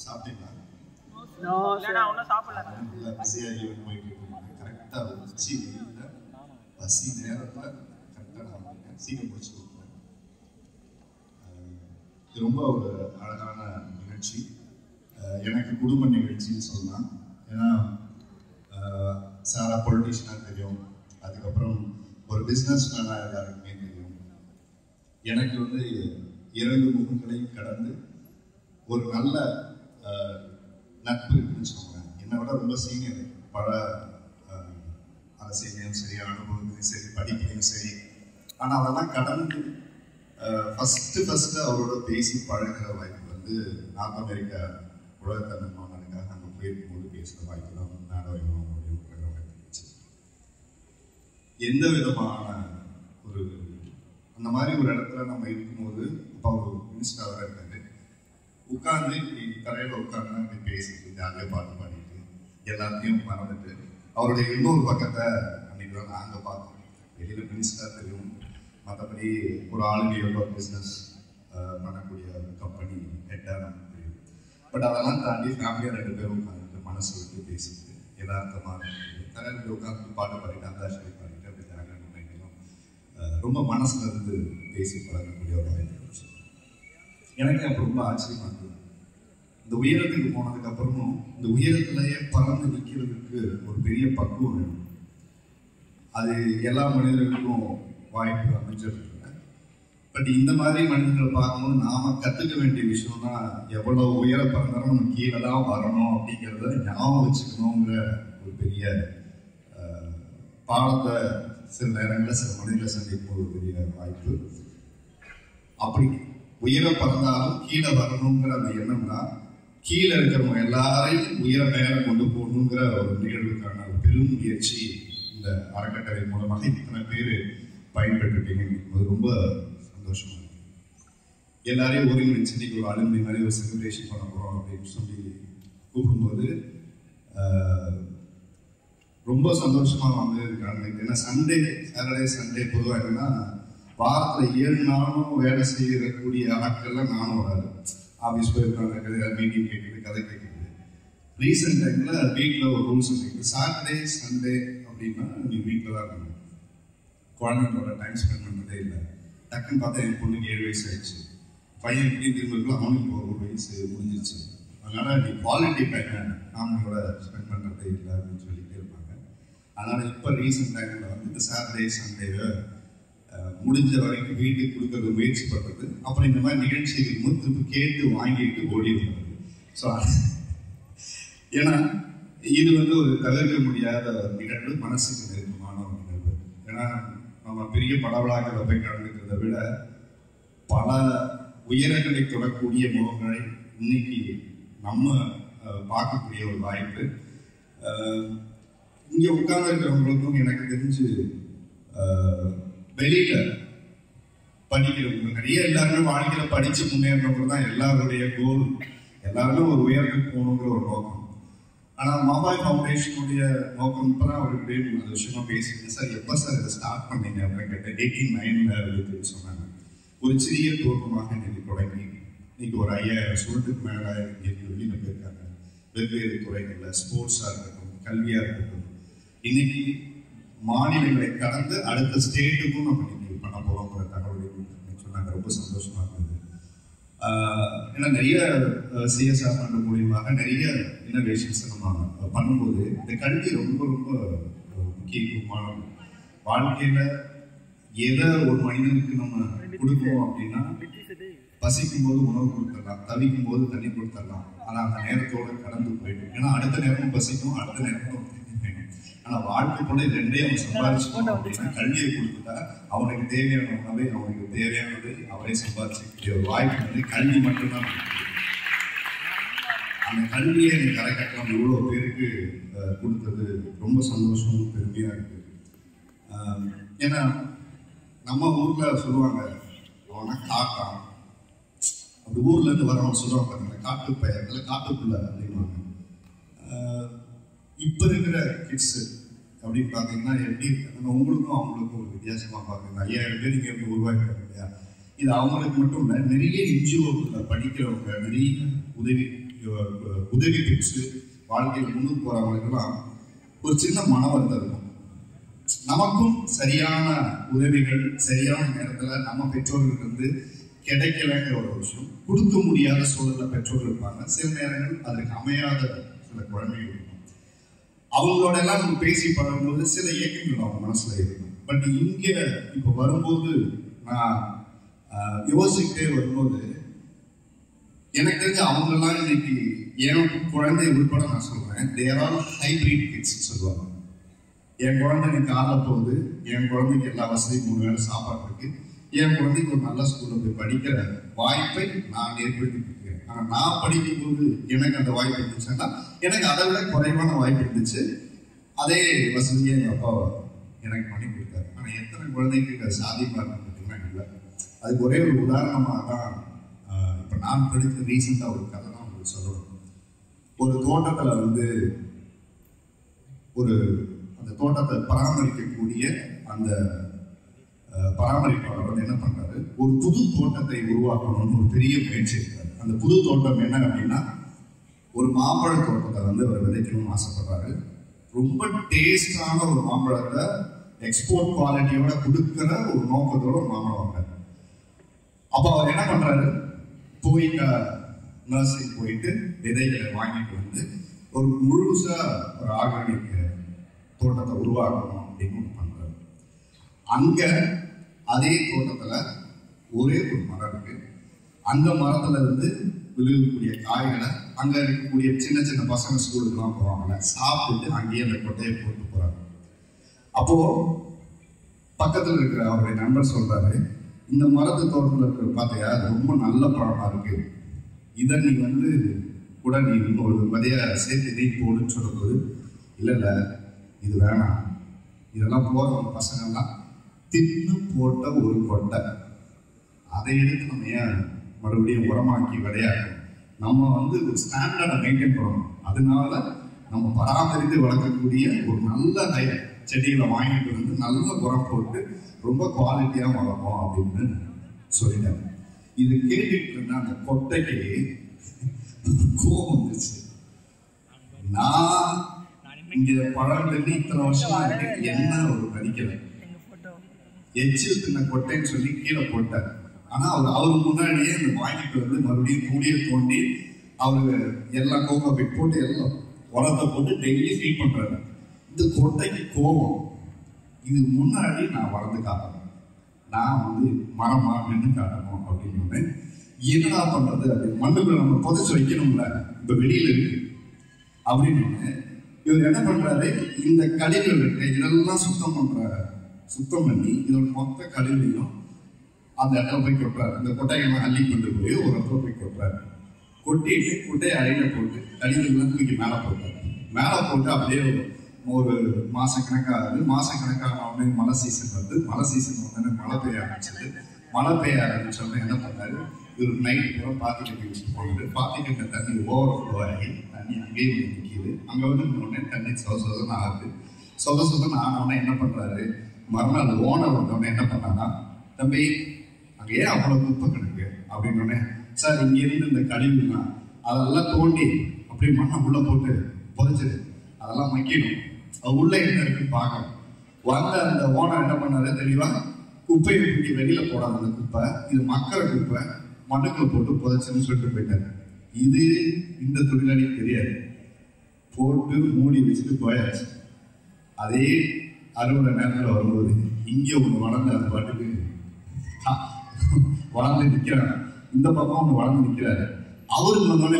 சாப்பிட்டீங்களா? பிஸியாக ஈவெண்ட் போயிட்டு இருக்கோம். கரெக்டாக உச்சி வெயிலில் பசி நேரத்தில் கரெக்டாக நான் சீக்கிரம் முடிச்சு கொடுப்பேன். இது ரொம்ப ஒரு அழகான நிகழ்ச்சி. எனக்கு குடும்ப நிகழ்ச்சின்னு சொல்லலாம். ஏன்னா சாரா பொலிட்டிஷியனாக தெரியும், அதுக்கப்புறம் ஒரு பிஸ்னஸ் மேனாக எல்லாருக்குமே தெரியும். எனக்கு வந்து 2 முகங்களையும் கடந்து ஒரு நல்ல நட்பு இருக்குன்னு சொல்லுவேன். என்னை விட ரொம்ப சீனியர், பல அரசியலையும் சரி, அனுபவத்திலையும் சரி, படிப்புலையும் சரி. ஆனால் அதெல்லாம் கடந்து ஃபஸ்ட்டு அவரோட பேசி பழகிற வாய்ப்பு வந்து நார்த் அமெரிக்கா உலக தமிழ் மாநாடுக்காக அங்கே போயிருக்கும்போது பேசுகிற வாய்ப்பு தான் நாடகம் வாய்ப்பு. எந்த விதமான ஒரு அந்த மாதிரி ஒரு இடத்துல நம்ம இருக்கும்போது இப்போ அவர் மினிஸ்டராக இருக்காரு, உட்காந்து தரையில் உட்காந்து அப்படி பேசிட்டு ஜாலியாக பாட்டு பாடிட்டு எல்லாத்தையும் மறந்துட்டு அவருடைய இன்னொரு பக்கத்தை அன்றைக்கி தான் நாங்கள் பார்த்தோம். வெளியில் மினிஸ்டராக தெரியும், மற்றபடி ஒரு ஆளுமையோட பிஸ்னஸ் பண்ணக்கூடிய கம்பெனி ஹெட்டாக நமக்கு தெரியும். பட் அதெல்லாம் தாண்டி ஃபேமிலியாக 2 பேரும் உட்காந்துட்டு மனசு விட்டு பேசிட்டு யதார்த்தமாக தரையில் உட்காந்து பாட்டு பாடிட்டு அந்தாஷரி பாடிட்டு அப்படி ஜாலியாக ரொம்ப மனசுல இருந்து பேசி பழகக்கூடிய ஒரு வாய்ப்பு. எனக்கு அப்போ ரொம்ப ஆச்சரியமா இருந்தது. இந்த உயரத்துக்கு போனதுக்கு அப்புறமும் இந்த உயரத்திலேயே பறந்து நிற்கிறதுக்கு ஒரு பெரிய பக்குவம் வேணும். அது எல்லா மனிதர்களுக்கும் வாய்ப்பு அமைஞ்சிருக்கு. பட் இந்த மாதிரி மனிதர்களை பார்க்கும்போது நாம கற்றுக்க வேண்டிய விஷயம்னா எவ்வளோ உயர பறந்தாலும் நம்ம கீழே தான் வரணும் அப்படிங்கிறத ஞாபகம் வச்சுக்கணுங்கிற ஒரு பெரிய பாடத்தை சில நேரங்களில் சில மனிதர்களை சந்திக்கும் ஒரு பெரிய வாய்ப்பு. அப்படி உயர பறந்தாலும் கீழே வரணுங்கிற அந்த எண்ணம்னா கீழே இருக்கிறவங்க எல்லாரையும் உயர நேரம் கொண்டு போகணுங்கிற ஒரு நிகழ்வுக்கான ஒரு பெரும் முயற்சி இந்த அறக்கட்டளை மூலமாக இத்தனை பேர் பயன்பெற்றிருக்கீங்க. ரொம்ப சந்தோஷமா இருக்கு. எல்லாரையும் ஒருங்கிணைச்சு இன்னைக்கு ஒரு அலுமினி மாதிரி ஒரு செலிப்ரேஷன் பண்ண போகிறோம் அப்படின்னு சொல்லி கூப்பிடும்போது ரொம்ப சந்தோஷமா வந்து இருக்காங்க. ஏன்னா சாட்டர்டே சண்டே பொதுவாக என்னன்னா வாரத்தில் 7 நாளும் வேலை செய்யக்கூடிய ஆட்கள்லாம் நானும் வராது. ஆஃபீஸ் போயிருக்காங்க, மீட்டிங் கேட்குறது, கதை கேட்குறது. ரீசெண்ட் டைமில் வீட்டில் ஒரு ரூல்ஸ் இருக்குது, சாட்டர்டே சண்டே அப்படின்னா நீ வீட்டில் தான் இருக்கணும், குழந்தைங்களோட டைம் ஸ்பெண்ட் பண்ணுறதே இல்லை. டக்குன்னு பார்த்தா என் பொண்ணுக்கு 7 வயசு ஆயிடுச்சு, பையன் எப்படி திரும்ப அவனுக்கு 1 வயசு முடிஞ்சிருச்சு. அதனால நீ குவாலிட்டி டைம் ஃபேமிலியோட ஸ்பெண்ட் பண்ணுறதே இல்லை அப்படின்னு சொல்லிட்டே இருப்பாங்க. அதனால் இப்போ ரீசெண்ட் டைமில் வந்து இந்த சாட்டர்டே சண்டேவை முடிஞ்ச வரைக்கும் வீட்டுக்கு கொடுக்கறது முயற்சி பண்ணுறது. அப்புறம் இந்த மாதிரி நிகழ்ச்சிகள் திருப்பி கேட்டு வாங்கிட்டு ஓடி வருது. ஸோ ஏன்னா இது வந்து ஒரு தவிர்க்க முடியாத நிகழ்வு, மனசுக்கு நெருக்கமான ஒரு நிகழ்வு. ஏன்னா நம்ம பெரிய படவிழாக்களை போய் கலந்துக்கிறத விட பல உயரங்களை தொடக்கூடிய முகங்களை இன்னைக்கு நம்ம பார்க்கக்கூடிய ஒரு வாய்ப்பு. இங்கே உட்கார்ந்து இருக்கிறவங்களுக்கும் எனக்கு தெரிஞ்சு வெளியில படிக்கிறவங்க நிறைய எல்லாருமே வாழ்க்கையில படிச்சு முன்னேறவங்க தான் எல்லாருடைய கோல். எல்லாருமே ஒரு உயரத்துக்கு போகணுங்கிற ஒரு நோக்கம். ஆனா மாபாய் ஃபவுண்டேஷனுடைய நோக்கம் இப்பதான் அவருக்கு அந்த விஷயமா பேசிட்டு, சார் எப்ப சார் இதை ஸ்டார்ட் பண்ணீங்க அப்படின்னு கேட்டேன். 89 சொன்னாங்க. ஒரு சிறிய தோற்றமாக இன்னைக்கு தொடங்கி இன்னைக்கு ஒரு 5000 ஸ்டூடெண்ட்டுக்கு மேல இன்னைக்கு வெளியில போயிருக்காங்க. வெவ்வேறு துறைகள்ல ஸ்போர்ட்ஸா இருக்கட்டும், கல்வியா இருக்கட்டும். இன்னைக்கு மாநிலங்களை கடந்து அடுத்த ஸ்டேட்டுக்கும் நம்ம இன்னைக்கு பண்ண போறோங்கிற தகவல் சொன்னாங்க. ரொம்ப சந்தோஷமா இருந்தது. ஏன்னா நிறைய சிஎஸ்ஆர் ஃபண்ட் மூலியமாக நிறைய இன்னோவேஷன்ஸ் நம்ம பண்ணும்போது இந்த கல்வி ரொம்ப ரொம்ப முக்கியமானது. வாழ்க்கையில எதை ஒரு மனிதனுக்கு நம்ம கொடுக்கணும் அப்படின்னா, பசிக்கும் போது உணவு கொடுத்துடலாம், தவிக்கும் போது தண்ணி கொடுத்துடலாம். ஆனா அந்த நேரத்தோட கடந்து போயிடும். ஏன்னா அடுத்த நேரமும் பசிக்கும், அடுத்த நேரமும். ஆனா வாழ்க்கை போல 2 அவன் சம்பாதிச்சுக்கணும் அப்படின்னா கல்வியை கொடுத்துட்டா அவனுக்கு தேவையான உணவை, அவனுக்கு தேவையானது அவரே சம்பாதிச்சுக்கூடிய ஒரு வாய்ப்பு வந்து கல்வி மட்டும்தான். அந்த கல்வியை எனக்கு கரை கட்டலாம் இவ்வளோ பேருக்கு கொடுத்தது ரொம்ப சந்தோஷம், பெருமையா இருக்கு. ஏன்னா நம்ம ஊர்ல சொல்லுவாங்க, அவனா காட்டான், அந்த ஊர்ல இருந்து வரவங்க சொல்லுவாங்க பார்த்தீங்கன்னா காட்டு பயிர் இல்லை காட்டுக்குள்ள அப்படின்வாங்க. இப்போ இருக்கிற கிட்ஸு அப்படின்னு பார்த்தீங்கன்னா எப்படி இருக்காங்க, உங்களுக்கும் அவங்களுக்கும் ஒரு வித்தியாசமாக பார்க்குறீங்க. 5000 பேர் இங்கே இருந்து உருவாக்கிட்டாங்க இல்லையா? இது அவங்களுக்கு மட்டும் இல்லை, நிறைய என்ஜிஓக்களில் படிக்கிறவங்க, நிறைய உதவி பெற்று வாழ்க்கையில் முன்னுக்கு போகிறவங்களுக்கெல்லாம் ஒரு சின்ன மன வருத்தம் இருக்கும். நமக்கும் சரியான உதவிகள் சரியான நேரத்தில் நம்ம பெற்றோர்களுக்கு வந்து கிடைக்கலங்கிற ஒரு விஷயம், கொடுக்க முடியாத சூழலில் பெற்றோர்கள் இருப்பாங்க. சில நேரங்கள் அதற்கு அமையாத சில குழந்தைகள் இருக்கும். அவங்களோட எல்லாம் நம்ம பேசி பழகும்போது சில இயக்கங்கள் அவங்க மனசுல இருக்கும். பட் இங்கே இப்போ வரும்போது நான் யோசிக்கிட்டே வரும்போது எனக்கு தெரிஞ்ச அவங்கெல்லாம் இன்னைக்கு என் குழந்தை உட்பட நான் சொல்றேன், தேர் ஆல் ஹைபிரிட் கிட்ஸ் சொல்லுவாங்க. என் குழந்தை எனக்கு காரில் போகுது, என் குழந்தைக்கு எல்லா வசதியும் 3 வேளை சாப்பாடு இருக்கு, என் குழந்தைக்கு ஒரு நல்ல ஸ்கூல்ல போய் படிக்கிற வாய்ப்பை நான் ஏற்படுத்தி கொடுக்கிறேன். ஆனால் நான் படிக்கும் போது எனக்கு அந்த வாய்ப்பு இருந்துச்சுன்னா எனக்கு அதை விட குறைவான வாய்ப்பு இருந்துச்சு. அதே வசதியை எங்கள் அப்பா எனக்கு பண்ணி கொடுத்தாரு. ஆனால் எத்தனை குழந்தைங்களுக்கு அது சாத்தியமாக இருக்குன்னு பார்த்தீங்கன்னா இல்லை. அதுக்கு ஒரே ஒரு உதாரணமாக தான் இப்போ நான் படித்த ரீசெண்டாக ஒரு கதை தான் உங்களுக்கு சொல்லணும். ஒரு தோட்டத்தில் வந்து அந்த தோட்டத்தை பராமரிக்கக்கூடிய அந்த பராமரிப்பாளர் வந்து என்ன பண்றாரு, ஒரு புது தோட்டத்தை உருவாக்கணும்னு ஒரு பெரிய முயற்சி இருக்காரு. அந்த புது தோட்டம் என்ன அப்படின்னா, ஒரு மாம்பழ தோட்டத்தை வந்து அவர் விதைக்கணும்னு ஆசைப்படுறாரு. ரொம்ப டேஸ்டான ஒரு மாம்பழத்தை எக்ஸ்போர்ட் குவாலிட்டியோட கொடுக்கிற ஒரு நோக்கத்தோட ஒரு மாம்பழம் வாங்குறாரு. அப்போ அவர் என்ன பண்றாரு, போய் நர்சரி போயிட்டு விதைகளை வாங்கிட்டு வந்து ஒரு முழுசா ஒரு ஆர்கானிக் தோட்டத்தை உருவாக்கணும் அப்படின்னு பண்றாரு. அங்க அதே தோட்டத்துல ஒரே ஒரு மரம் இருக்கு. அந்த மரத்துல இருந்து விழுகக்கூடிய காய்களை அங்க இருக்கக்கூடிய சின்ன சின்ன பசங்க ஸ்கூலுக்கு எல்லாம் போவாங்கல்ல, சாப்பிட்டு அங்கேயே அந்த கொட்டையை போட்டு போறாங்க. அப்போ பக்கத்துல இருக்கிற அவருடைய நண்பர் சொல்றாரு, இந்த மரத்து தோட்டத்துல இருக்கிற பார்த்தியா ரொம்ப நல்ல பழமா இருக்கு, இதை நீ வந்து கூட நீ இன்னொரு விதைய சேர்த்து நீ போடுன்னு சொல்லும்போது, இல்ல இது வேணாம், இதெல்லாம் போறவங்க பசங்கள்லாம் தின்னு போட்ட ஒரு கொட்டை, அதை எடுத்து நம்ம ஏன் மறுபடியும் உரமாக்கி விளையாடணும்? நம்ம வந்து ஒரு ஸ்டாண்டர்டை மெயின்டைன் பண்ணணும். அதனால நம்ம பராமரித்து வளர்க்கக்கூடிய ஒரு நல்ல செடிகளை வாங்கிட்டு வந்து நல்ல உரம் போட்டு ரொம்ப குவாலிட்டியா வளர்ப்போம் அப்படின்னு சொல்லிட்டாங்க. இது கேட்டுட்டு இருந்த அந்த கொட்டைக்கு கோபம் வந்துச்சு. நான் இங்க பழம் தண்ணி இத்தனை வருஷமா இருக்கு, என்ன ஒரு படிக்கலை, எச்சில் தின்ன கொட்டைன்னு சொல்லி கீழே போட்டார். ஆனா அவரு முன்னாடியே இந்த வாங்கிட்டு வந்து மறுபடியும் கூடிய தோண்டி அவரு எல்லாம் கோகோபைட் போட்டு எல்லாம் உரத்தை போட்டு டெய்லி ஃபீட் பண்றாரு. இந்த கொட்டைக்கு கோபம், இது முன்னாடி நான் வளர்ந்து காட்டணும், நான் வந்து மரமா நின்று காட்டணும் அப்படின்னு என்னடா பண்றது, அப்படின்னு மண்ணுக்குள்ள நம்ம புதைச்சு வைக்கணும்ல, இப்ப வெளியில இருக்கு அப்படின்னு இவர் என்ன பண்றாரு, இந்த கழிவுகள் இருக்கு இதெல்லாம் சுத்தம் பண்ணி இதோட மொத்த கழிவுலையும் அந்த இடத்துல போய் கொட்டுறாரு. இந்த கொட்டையெல்லாம் அள்ளி கொண்டு போய் ஒரு இடத்துல போய் கொட்டுறாரு. கொட்டிட்டு கொட்டையை அடியில போட்டு கழிவுகள்லாம் தூக்கி மேலே போட்டாரு. மேலே போட்டு அப்படியே ஒரு மாசக்கணக்கான உடனே மழை சீசன் வந்து, மழை சீசன் உடனே மழை பெய்ய ஆரம்பிச்சது. மழை பெய்ய ஆரம்பிச்சோடனே என்ன பண்ணாரு, இவர் நைட்டு பூரா பாத்தி கட்டி வச்சுட்டு போனாரு. பாத்தி கட்ட தண்ணி ஓவர் ஃப்ளோ ஆகி தண்ணி அங்கேயே வந்து நிற்கிது. அங்கே வந்து உடனே தண்ணி சொதன்னு ஆகுது. சொதன்னு ஆனவொடனே என்ன பண்றாரு, மறுநாள் ஓனர் வந்தோடனே என்ன பண்ணாங்கன்னா, தம்பி அங்கே ஏன் அவ்வளவு குப்பை கிடக்கு அப்படின்னு, சார் இங்க இருந்து இந்த கழிவுலாம் அதெல்லாம் தோண்டி அப்படியே மண்ணை உள்ள போட்டு புதைச்சிரு, அதெல்லாம் மக்கிடும், அது உள்ள என்ன இருக்குன்னு பார்க்கணும். வந்த அந்த ஓனர் என்ன பண்ணாரு தெளிவா, குப்பையை தூக்கி வெளியில போடாது, அந்த குப்பை இது மக்கற குப்பை, மண்ணுக்குள்ள போட்டு புதைச்சுன்னு சொல்லிட்டு போயிட்டாரு. இது இந்த தொழிலாளிக்கு தெரியாது, போட்டு மூடி வச்சுட்டு போயாச்சு. அதே அறுவடை நேரத்தில் வரும்போது இங்கே ஒன்று வளர்ந்து அது பாட்டுக்கு வளர்ந்து நிற்கிறாங்க, இந்த பக்கம் ஒன்று வளர்ந்து நிற்கிறாரு. அவருக்கு வந்தோடனே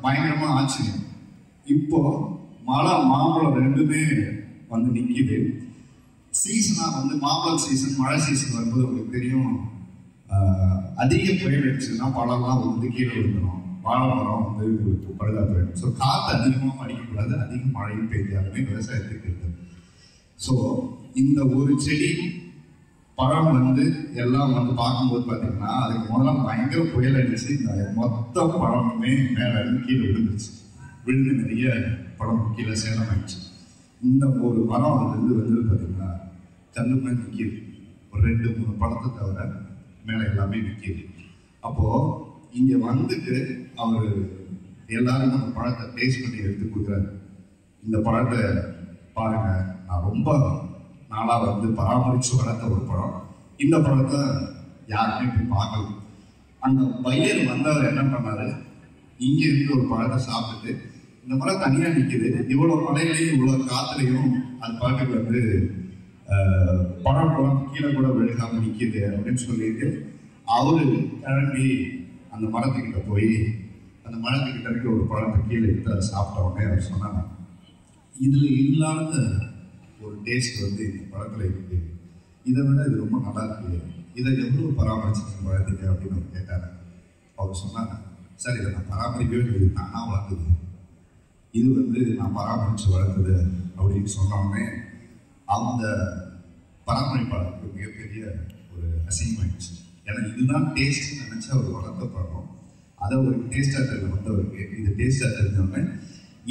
பயங்கரமா ஆச்சரியம். இப்போ மாம்பழம் ரெண்டுமே வந்து நிற்கிது. சீசனா வந்து மாம்பழம் சீசன், மழை சீசன் வரும்போது உங்களுக்கு தெரியும், அதிக புயல் அடிச்சுன்னா பழம்லாம் வந்து கீழே விழுந்துடும், வாழை மரம் வந்து பழுதா போயிடும். ஸோ காற்று அதிகமாக அடிக்கக்கூடாது, அதிக மழையும் பெய்தாலுமே விவசாயத்துக்கு இருக்குது. ஸோ இந்த ஒரு செடி பழம் வந்து எல்லாம் வந்து பார்க்கும்போது பார்த்தீங்கன்னா அதுக்கு முதல்ல பயங்கர புயல் அடிச்சு இந்த மொத்த பழமுமே மேலே கீழே விழுந்துச்சு. விழுந்து நிறைய பழம் கீழே சேதம் ஆயிடுச்சு. இந்த ஒரு மரம் அதுலேருந்து வந்து பார்த்தீங்கன்னா கல்லுமே நிற்கிது. ஒரு 2-3 பழத்தை தவிர மேலே எல்லாமே நிற்கிது. அப்போது இங்கே வந்துட்டு அவர் எல்லாரும் அந்த பழத்தை டேஸ்ட் பண்ணி எடுத்து கொடுக்குறாரு. இந்த பழத்தை பாருங்க, நான் ரொம்ப நாளாக வந்து பராமரித்து வளர்த்த ஒரு பழம். இந்த பழத்தை யாருமே போய் பார்க்கல. அந்த பையன் வந்தவர் என்ன பண்ணாரு, இங்கே இருந்து ஒரு பழத்தை சாப்பிட்டுட்டு இந்த மரம் தனியாக நிற்கிது, இவ்வளோ மழையிலையும் இவ்வளோ காத்துலையும் அது பாட்டுக்கு வந்து பழம் கீழே கூட விழுகாம நிற்கிது அப்படின்னு சொல்லிட்டு அவரு கிளம்பி அந்த மரத்துக்கிட்ட போய் அந்த மரத்துக்கிட்ட இருக்க ஒரு பழத்தை கீழே எடுத்து அதை சாப்பிட்ட உடனே அவர் சொன்னாங்க, இதுல இல்லாத ஒரு டேஸ்ட் வந்து இந்த பழத்துல இருக்கு, இதை விட இது ரொம்ப நல்லா இருக்கு, இதை எவ்வளவு பராமரிச்சு வளர்த்துக்க அப்படின்னு அவர் கேட்டாரு. அவர் சொன்னாங்க, சார் இதை நான் பராமரிக்கவே இல்லை, நானா வளர்ந்தது, இது வந்து நான் பராமரிச்சு வளர்த்தது அப்படின்னு சொன்னோடனே அந்த பராமரிப்பாளருக்கு மிகப்பெரிய ஒரு அசிங்கமாயிடுச்சு. ஏன்னா இதுதான் டேஸ்ட் நினைச்சு அவர் வளர்த்த பழம், அதை ஒரு டேஸ்டா தெரியல வந்தவருக்கு இது டேஸ்டா தெரிஞ்சோடனே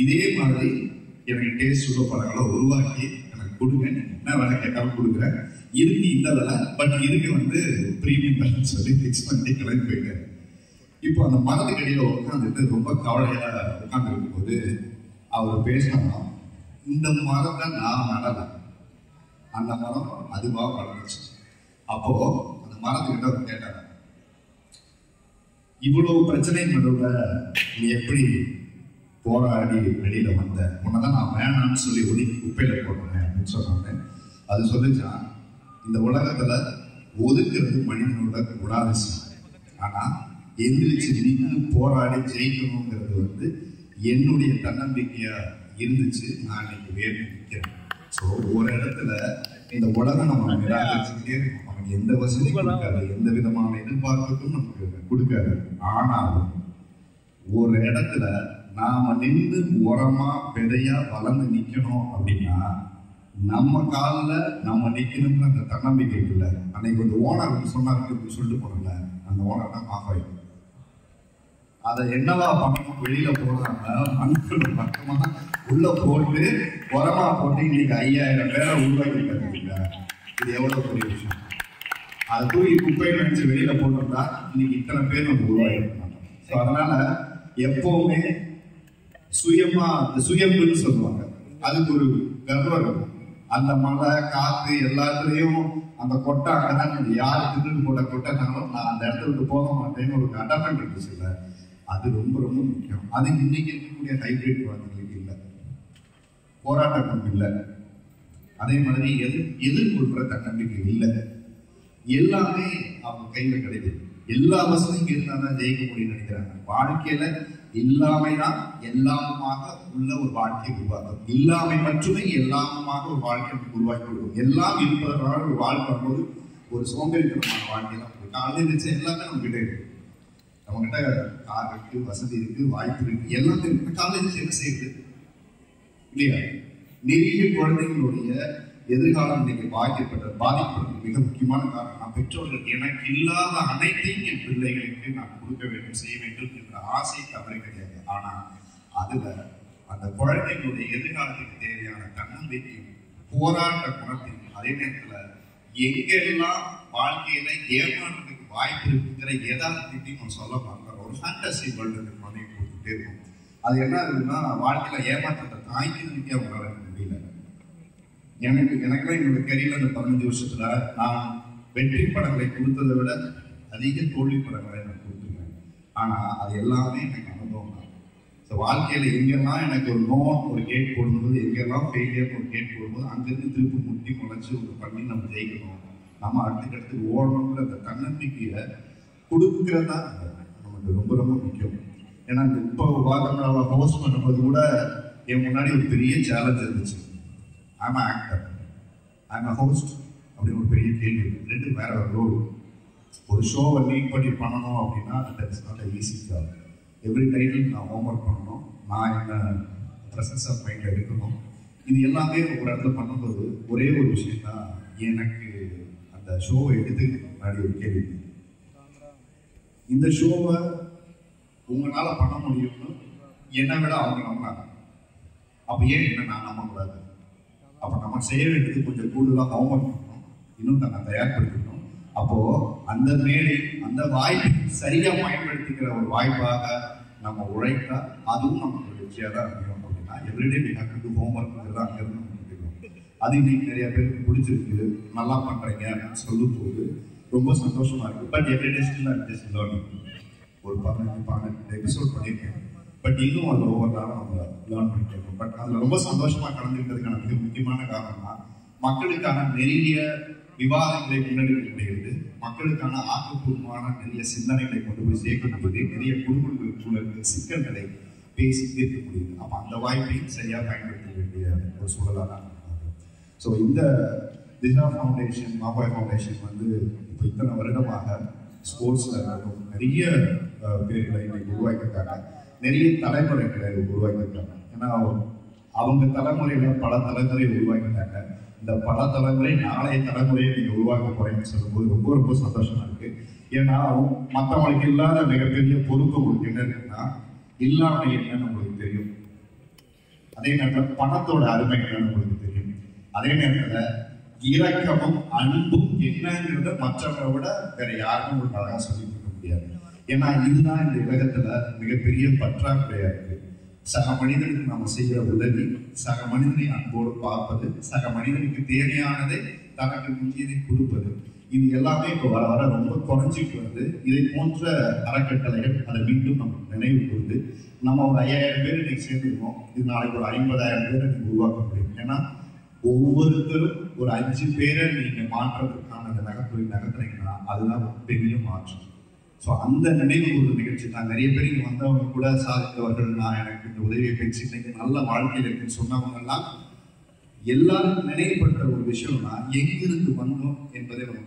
இதே மாதிரி எனக்கு டேஸ்ட் உள்ள பழங்களை உருவாக்கி எனக்கு கொடுங்க, என்ன வேலை கேட்டாலும் கொடுக்குறேன், இதுக்கு இந்த வேலை, பட் இதுக்கு வந்து ப்ரீமியம் வேலைன்னு சொல்லி ஃபிக்ஸ் பண்ணி கிளம்பி போயிட்டாரு. இப்போ அந்த மரத்துக்கடியில் உட்காந்துட்டு ரொம்ப கவலையா உட்காந்துருக்கும் போது அவர் பேசினா, இந்த மரத்தை நான் நடலை, அந்த மரம் அதுவாக வளர்ந்துச்சு. அப்போ அந்த மரத்துக்கிட்ட அவர் கேட்டாங்க, இவ்வளவு பிரச்சனை நடுவில் நீ எப்படி போராடி வெளியில வந்த, உன்னதான் நான் வேணான்னு சொல்லி ஒதுக்கி குப்பையில போடுறேன் அப்படின்னு சொன்னாங்க. அது சொல்லிச்சான், இந்த உலகத்துல ஒதுக்குறது மனிதனோட குணாதிசயம், ஆனா எந்திரிச்சு நின்று போராடி ஜெயிக்கணுங்கிறது வந்து என்னுடைய தன்னம்பிக்கையா இருந்துச்சு. நான் இன்னைக்கு வேறு நிற்கிறேன். ஸோ ஒரு இடத்துல இந்த உலகம் நம்ம நிராகரிச்சுக்கிட்டே இருக்கும், நமக்கு எந்த வசதி கொடுக்காது, எந்த விதமான எதிர்பார்ப்புக்கும் நமக்கு கொடுக்காது. ஆனாலும் ஒரு இடத்துல நாம நின்று உரமா விதையா வளர்ந்து நிக்கணும் அப்படின்னா நம்ம காலில் நம்ம நிக்கணும்னு அந்த தன்னம்பிக்கை இல்லை. அன்னைக்கு ஒரு ஓனர் சொன்னாரு சொல்லிட்டு போனல, அந்த ஓனர் தான் ஆஃப் ஆயிடும். அதை என்னவா பண்ணணும், வெளியில போடுறாங்க மண்ணுக்குள்ள பக்கமா உள்ள போட்டு உரமா போட்டு இன்னைக்கு 5000 பேரை உருவாக்கி கற்றுக்கிங்க. இது எவ்வளவு பெரிய விஷயம். அதை தூக்கி குப்பையை நினைச்சு வெளியில போட்டோம்னா இன்னைக்கு இத்தனை பேர் நம்ம உருவாக்கி மாட்டோம். ஸோ அதனால எப்பவுமே சுயமா சுயம்புன்னு சொல்லுவாங்க, அதுக்கு ஒரு கர்வம் இருக்கும். அந்த மழை காத்து எல்லாத்துலயும் அந்த கொட்டை அங்கதான் யாரு திட்டு போட்ட கொட்டைனாலும் நான் அந்த இடத்த விட்டு போக மாட்டேன்னு ஒரு அடமெண்ட் இருந்துச்சு இல்லை, அது ரொம்ப ரொம்ப முக்கியம். அது இன்னைக்கு இருக்கக்கூடிய ஹைபிரிட் குழந்தைகளுக்கு இல்லை, போராட்டம் இல்லை, அதே மாதிரி எதிர்கொள்கிற தன்னம்பிக்கை இல்லை. எல்லாமே அவங்க கையில கிடைக்குது, எல்லா வசதியும் இருந்தாதான் ஜெயிக்க முடியும்னு நினைக்கிறாங்க. வாழ்க்கையில இல்லாமைதான் எல்லாமுமாக உள்ள ஒரு வாழ்க்கையை உருவாக்கும். இல்லாமை மட்டுமே எல்லாமுமாக ஒரு வாழ்க்கையை உருவாக்கி கொடுக்கும். எல்லாம் இருப்பதனால ஒரு வாழ்க்கை வரும்போது ஒரு சோம்பேறித்தனமான வாழ்க்கை தான். காலையில் இருந்துச்சு எல்லாமே நம்ம கிட்ட இருக்கு, நம்ம கிட்ட கார் இருக்கு, வசதி இருக்கு, வாய்ப்பு இருக்கு, எல்லாமே இருக்கு. காலையில் இருந்துச்சு என்ன செய்யுது இல்லையா? நிறைய குழந்தைகளுடைய எதிர்காலம் இன்னைக்கு பாதிக்கப்படுறது மிக முக்கியமான காரணம் பெற்றோர்கள் எனக்கு இல்லாத அனைத்தையும் என் பிள்ளைகளுக்கு நான் கொடுக்க வேண்டும், செய்ய வேண்டும் என்ற ஆசை தவறு கிடையாது. ஆனா அதுல அந்த குழந்தைகளுடைய எதிர்காலத்துக்கு தேவையான தன்னம்பிக்கையும் போராட்ட குணத்தையும், அதே நேரத்துல எங்கெல்லாம் வாழ்க்கையில ஏமாற்றத்துக்கு வாய்ப்பு இருக்குங்கிற யதார்த்தத்தையும் நம்ம சொல்ல மாட்டோம். ஒரு ஃபேண்டசி வேர்ல்டு குழந்தைங்க கொடுத்துட்டே இருக்கும். அது என்ன இருக்குன்னா, வாழ்க்கையில ஏமாற்றத்தை தாய்க்கிறதுக்கே அவங்களால முடியல. எனக்குலாம் என்னோட கெரியர்ல இந்த 15 வருஷத்துல நான் வெற்றி படங்களை கொடுத்ததை விட அதிக தோல்வி படங்களை நான் கொடுத்துருக்கேன். ஆனா அது எல்லாமே எனக்கு அனுபவம் தான். ஸோ வாழ்க்கையில எங்கெல்லாம் எனக்கு ஒரு ஒரு கேட் போடும்போது, எங்கெல்லாம் ஃபெயிலியர் ஒரு கேட் போடும்போது அங்கிருந்து திருப்பி முட்டி முளைச்சு ஒரு பண்ணி நம்ம ஜெயிக்கணும், நம்ம அடுத்துக்கு ஓடணுங்கிற அந்த தன்னம்பிக்கையை கொடுக்கறதா நமக்கு ரொம்ப ரொம்ப முக்கியம். ஏன்னா இப்போ வாதங்களை ஹோஸ்ட் பண்ணும்போது கூட என் முன்னாடி ஒரு பெரிய சேலஞ்ச் இருந்துச்சு. ஐம் ஆக்டர், ஐம் ஹோஸ்ட் அப்படின்னு ஒரு பெரிய கேள்வி. ரெண்டு வேற ஒரு ரோல். ஒரு ஷோவை லீட் பண்ணி பண்ணணும் அப்படின்னா that is not easy job. Every title நான் ஹோம்ஒர்க் பண்ணணும், நான் என்ன ப்ரெசன்ஸ் ஆஃப் மைண்டில் இருக்கணும். இது எல்லாமே ஒரு இடத்துல பண்ணும்போது ஒரே ஒரு விஷயம் தான் எனக்கு அந்த ஷோவை எடுத்து முன்னாடி ஒரு கேள்வி, இந்த ஷோவை உங்களால பண்ண முடியும்னு என்னை விட அவங்க நம்பினாங்க. அப்போ ஏன் என்ன நான் நம்பக்கூடாது? அப்போ நம்ம செய்ய வேண்டியது கொஞ்சம் கூடுதலாக ஹோம்ஒர்க் பண்ணணும், இன்னும் தன்னை தயார்படுத்திக்கணும், அப்போ அந்த மேடை அந்த வாய்ப்பை சரியா பயன்படுத்திக்கிற ஒரு வாய்ப்பாக நம்ம உழைத்தா அதுவும் நமக்கு ஒரு வெற்றியாக தான் இருக்கணும். அப்படின்னா everyday we have to to homework தான் அங்கிருந்து நம்ம முடிக்கிறோம். அது இன்னைக்கு நிறைய பேருக்கு பிடிச்சிருக்கு, நல்லா பண்றீங்க அப்படின்னு சொல்லும் போது ரொம்ப சந்தோஷமா இருக்கு. But everyday still I just learning. ஒரு 12 எபிசோட் பண்ணியிருக்கேன், பட் இன்னும் அதில் ஒவ்வொரு நாளும் நம்ம லேர்ன் பண்ணிட்டு இருக்கோம். பட் அதில் ரொம்ப சந்தோஷமா கலந்துக்கிட்டதுக்கான மிக முக்கியமான காரணம்னா மக்களுக்கான நிறைய விவாதங்களை முன்னெடுக்க முடியுது, மக்களுக்கான ஆக்கப்பூர்வமான நிறைய சிந்தனைகளை கொண்டு போய் சேர்க்க முடியுது, நிறைய குடும்பங்களுக்குள்ள இருக்கிற சிக்கல்களை பேசி தீர்க்க முடியுது. அப்போ அந்த வாய்ப்பை சரியாக பயன்படுத்த வேண்டிய ஒரு சூழலாக தான் இருக்காங்க. ஸோ இந்த திஷா ஃபவுண்டேஷன், மாபாய் ஃபவுண்டேஷன் வந்து இப்போ இத்தனை வருடமாக ஸ்போர்ட்ஸில் இருக்கட்டும் நிறைய பேர்களை இன்னைக்கு உருவாக்கியிருக்காங்க, நிறைய தலைமுறைகளை உருவாக்கியிருக்காங்க. ஏன்னா அவங்க தலைமுறையில் பல தலைமுறை உருவாக்கிட்டாங்க. இந்த பல தலைமுறை நாளைய தலைமுறையை நீங்கள் உருவாக்க போறீங்கன்னு சொல்லும்போது ரொம்ப ரொம்ப சந்தோஷமா இருக்கு. ஏன்னா மற்றவங்களுக்கு இல்லாத மிகப்பெரிய பொறுப்பு உங்களுக்கு என்ன இருக்குன்னா இல்லாமை என்னன்னு உங்களுக்கு தெரியும், அதே நேரத்தில் பணத்தோட அருமை என்னன்னு உங்களுக்கு தெரியும், அதே நேரத்தில் இரக்கமும் அன்பும் என்னங்கிறத மற்றவங்களை விட வேற யாருமே உங்களுக்கு அழகா சொல்லி கொடுக்க முடியாது. ஏன்னா இதுதான் இந்த உலகத்துல மிகப்பெரிய பற்றாக்குறையா இருக்கு. சக மனிதனுக்கு நம்ம செய்கிற உதவி, சக மனிதனை அன்போடு பார்ப்பது, சக மனிதனுக்கு தேவையானதை தனக்கு முக்கியதை கொடுப்பது, இது எல்லாமே இப்போ வர வர ரொம்ப குறைஞ்சிட்டு வருது. இதை போன்ற அறக்கட்டளைகள் அதை மீண்டும் நம்ம நினைவு கூர்ந்து நம்ம ஒரு 5000 பேர் இன்னைக்கு சேர்ந்துருக்கோம், இது நாளைக்கு ஒரு 50,000 பேரை நீங்க உருவாக்க முடியும். ஏன்னா ஒவ்வொருத்தரும் ஒரு 5 பேரை நீங்க மாற்றத்துக்கான அந்த நகர்த்துறீங்கன்னா அதுதான் பெரிய மாற்றம். ஸோ அந்த நினைவு ஒரு நிகழ்ச்சி தான். நிறைய பேர் இங்கே வந்தவங்க கூட சாதித்தவர்கள், நான் எனக்கு இந்த உதவியை பெற்று இன்னைக்கு நல்ல வாழ்க்கையில் இருக்குன்னு சொன்னவங்க எல்லாம் எல்லாரும் நினைவுபடுற ஒரு விஷயம்னா எங்கிருந்து வந்தோம் என்பதை நம்ம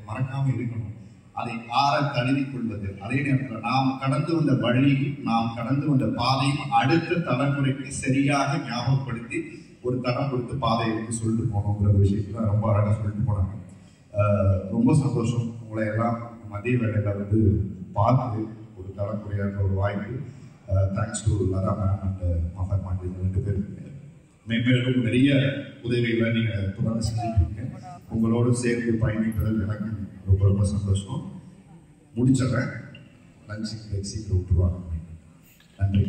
மறக்காம இருக்கணும். அதை ஆற தழுவி கொள்வது, அதே நேரத்தில் நாம் கடந்து வந்த வழி, நாம் கடந்து வந்த பாதையும் அடுத்த தலைமுறைக்கு சரியாக ஞாபகப்படுத்தி ஒரு தடம் கொடுத்து பாதையை வந்து சொல்லிட்டு போகணுங்கிற விஷயத்துல ரொம்ப அழகாக சொல்லிட்டு போனாங்க. ரொம்ப சந்தோஷம் உங்களை எல்லாம் மதிய வேலையில வந்து பார்த்து ஒரு தலைமுறையான ஒரு வாய்ப்பு. Thanks to Latha ma'am and Mafoi Pandi 2 பேருக்கு மேம்பேரும் நிறைய உதவிகளை நீங்கள் தொடர்ந்து செஞ்சுருக்கீங்க. உங்களோடு சேர்ந்து பயணிப்பதில் எனக்கு ரொம்ப ரொம்ப சந்தோஷம். முடிச்சிடறேன், லஞ்சுக்கு சீக்கிரம் விட்டுருவாங்க. நன்றி.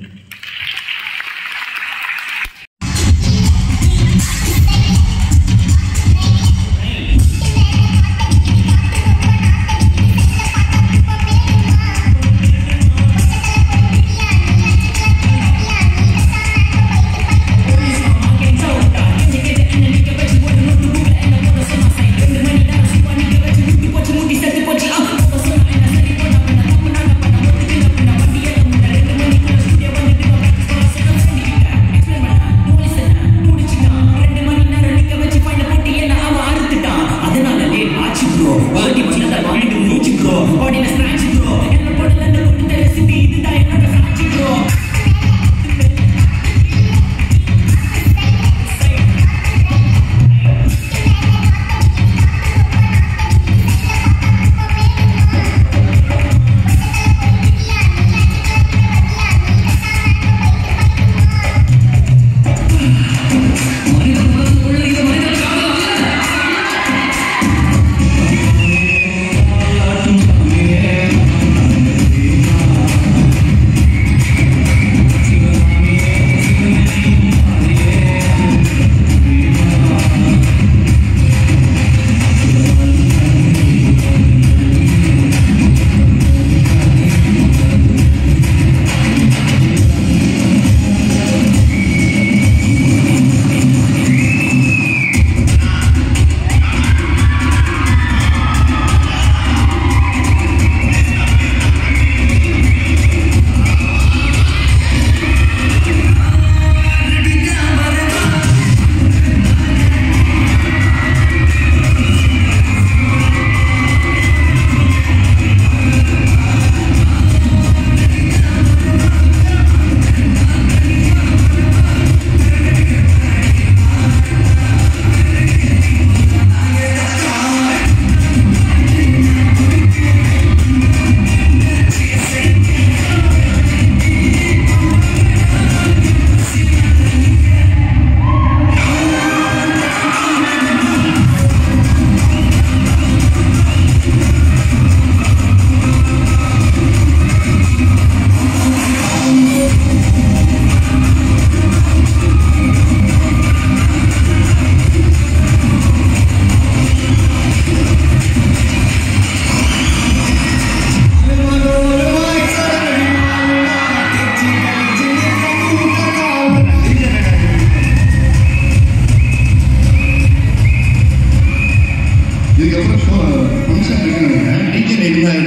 இதுக்கப்புறம் ஃபங்க்ஷன் இருக்குன்னு டிக்கெட் இருந்தால்